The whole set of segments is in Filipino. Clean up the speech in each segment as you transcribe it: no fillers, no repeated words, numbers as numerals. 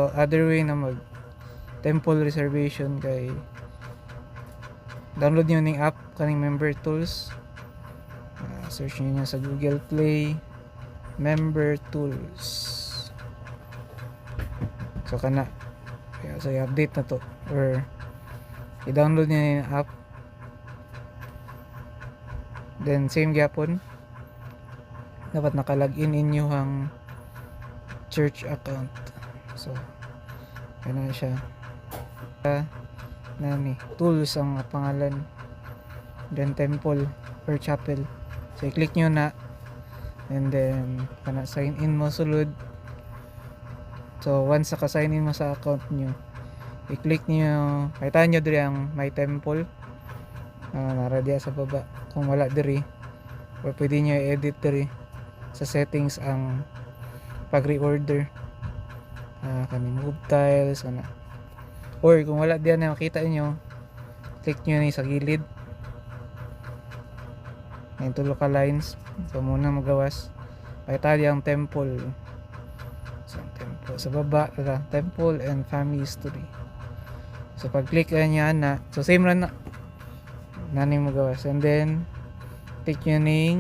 So other way na mag temple reservation kay download niyo ning app kaning Member Tools. Search niyo sa Google Play Member Tools. So kana kaya so i-update na to or i-download niyo yung app. Then same gyapon dapat naka-login inyo ang church account. So kana siya nani tools ang pangalan, then temple or chapel. So i-click nyo na and then kana sign in mo sulod. So once naka-sign in mo sa account nyo, i-click nyo, makita nyo diri ang my temple, nara diya sa baba. Kung wala diri or pwede nyo i-edit diri sa settings ang pag-reorder, kaning move tiles kana. Or kung wala diyan na makita nyo, click nyo na sa gilid may tulo ka lines. So muna magawas pakita di ang temple. So temple sa baba temple and family history. So pag click niya na, so same run na naning magawas, and then click nyo ning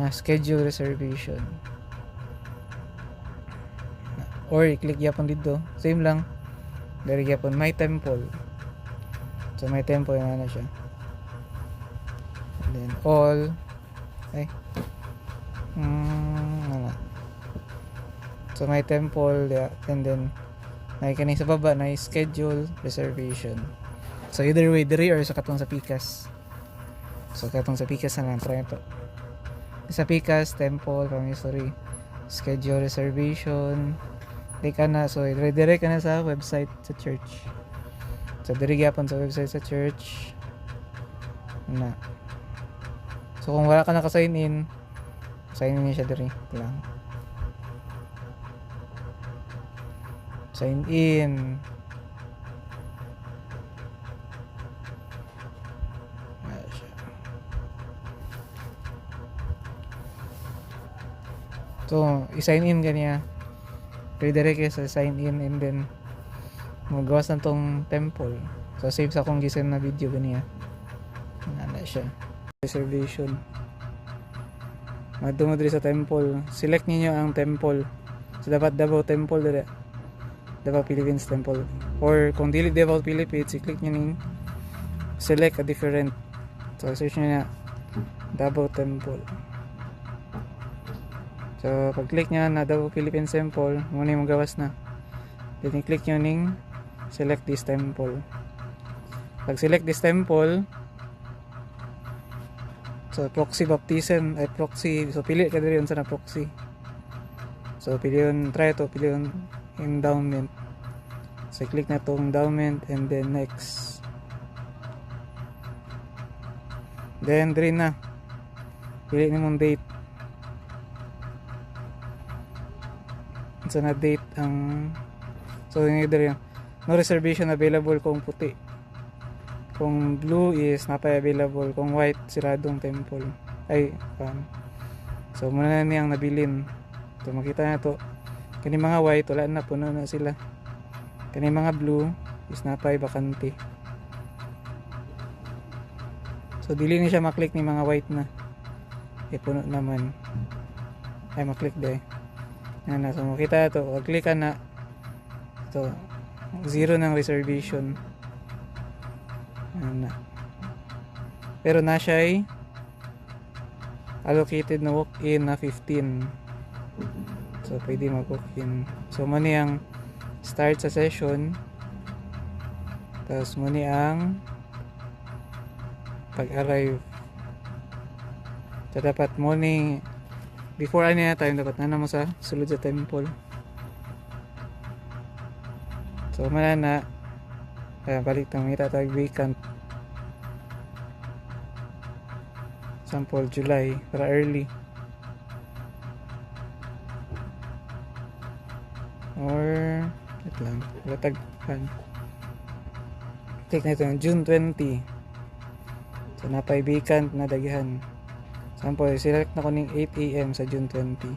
schedule reservation or i-click yapon dito same lang dari yapon my temple. So my temple na siya, and then all so my temple and then may kaning sa baba na schedule reservation. So either way diri or sa katong sa Pikas. So katong sa Pikas na lang try ito sa Pikas temple family history schedule reservation. Click ka na, so redirect ka na sa website sa church. So diri gyapon sa website sa church na. So kung wala ka naka-sign in, sign in siya diri lang. Sign in. So i-sign in kaniya. Redirect ka sa sign in and then magawas na tong temple. So save sa akong gisend na video kaniya. Nana siya. Reservation. Madto mo diri sa temple. Select niyo ang temple. So dapat Davao Temple diri. Davao Philippines Temple. Or kung dili Davao Philippines, i-click niyo ning select a different. So search niyo na Davao Temple. So pag click niya na Davao Philippines Temple, muna yung magawas na. Then i-click nyo ning select this temple. Pag select this temple, so proxy baptism ay proxy, so pili ka diri sa na proxy. So pili yun, try to pili yun endowment. So click na to endowment and then next. Then diri na pili ni mong date. So na date ang so yung either no reservation available kung puti, kung blue is napay available, kung white siradong temple ay so muna na niyang nabilin. So makita na to kani mga white wala na, puno na sila. Kani mga blue is napay bakante. So dili ni siya maklik ni mga white na puno naman ay maklik dai. Yan na, so makita ito, click ka na ito, zero ng reservation. Yan na, pero na siya ay allocated na walk-in na 15. So pwede mag-walk-in. So muna ang start sa session, tapos muna ang pag-arrive. So dapat muna before ano na tayo dapat na mo sa sulod sa temple. So mana na balik tang kita tag vacant sample July para early or ito lang latag take na ito June 20. So napay vacant na dagihan. Sample, select na ko ning 8 AM sa June 20.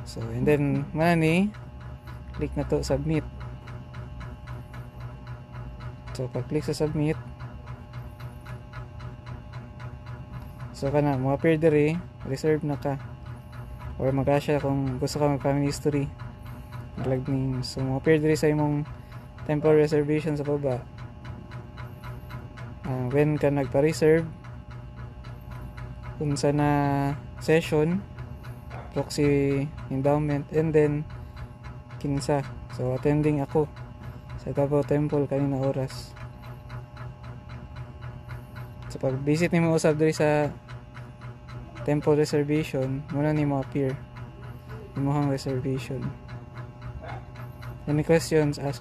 So, and then, manani, click na to submit. So pag click sa submit, so kana mo appear diri reserve na ka, or mag-asya kung gusto ka mag family history lag names. So mo appear diri sa imong temporary reservation sa baba. When ka nagpa-reserve, unsa na session, proxy endowment, and then kinsa. So attending ako sa Davao Temple kanina oras. So pag visit nimo usab diri sa temple reservation, muna nimo appear imong reservation. Any questions, ask.